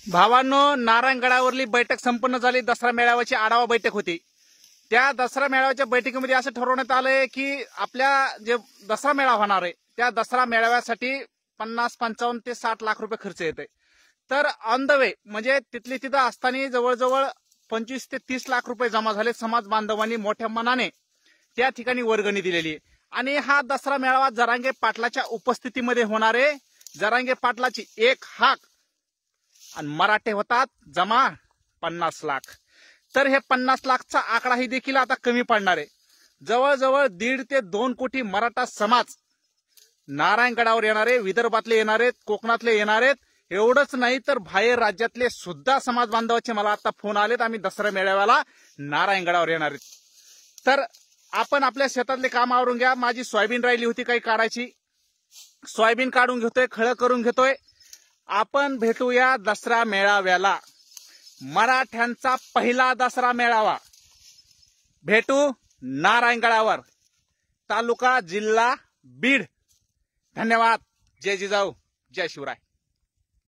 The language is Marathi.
भावांनो, नारायणगडावरली बैठक संपन्न झाली. दसरा मेळाव्याची आढावा बैठक होती. त्या दसरा मेळाव्याच्या बैठकीमध्ये असं ठरवण्यात आलंय की आपल्या जे दसरा मेळावा होणार आहे त्या दसरा मेळाव्यासाठी 50, 55 ते 60 लाख रुपये खर्च येते. तर ऑन द वे म्हणजे तिथली तिथं असताना जवळजवळ 25 ते 30 लाख रुपये जमा झाले. समाज बांधवांनी मोठ्या मनाने त्या ठिकाणी वर्गणी दिलेली आहे. आणि हा दसरा मेळावा जरांगे पाटलाच्या उपस्थितीमध्ये होणार आहे. जरांगे पाटलाची एक हाक आणि मराठे होतात जमा 50 लाख. तर हे 50 लाखचा आकडाही देखील आता कमी पडणार आहे. जवळजवळ 1.5 ते 2 कोटी मराठा समाज नारायणगडावर येणार आहे. विदर्भातले येणार आहेत, कोकणातले येणार आहेत. एवढंच नाही तर बाहेर राज्यातले सुद्धा समाज बांधवाचे मला आता फोन आलेत, आम्ही दसरा मेळाव्याला नारायणगडावर येणार आहेत. तर आपण आपल्या शेतातले काम आवरून घ्या. माझी सोयाबीन राहिली होती काही काढायची, सोयाबीन काढून घेतोय, खळं करून घेतोय. आपण भेटूया दसरा मेळाव्याला. मराठ्यांचा पहिला दसरा मेळावा भेटू नारायणगडावर, तालुका जिल्हा बीड. धन्यवाद. जय जिजाऊ, जय शिवराय.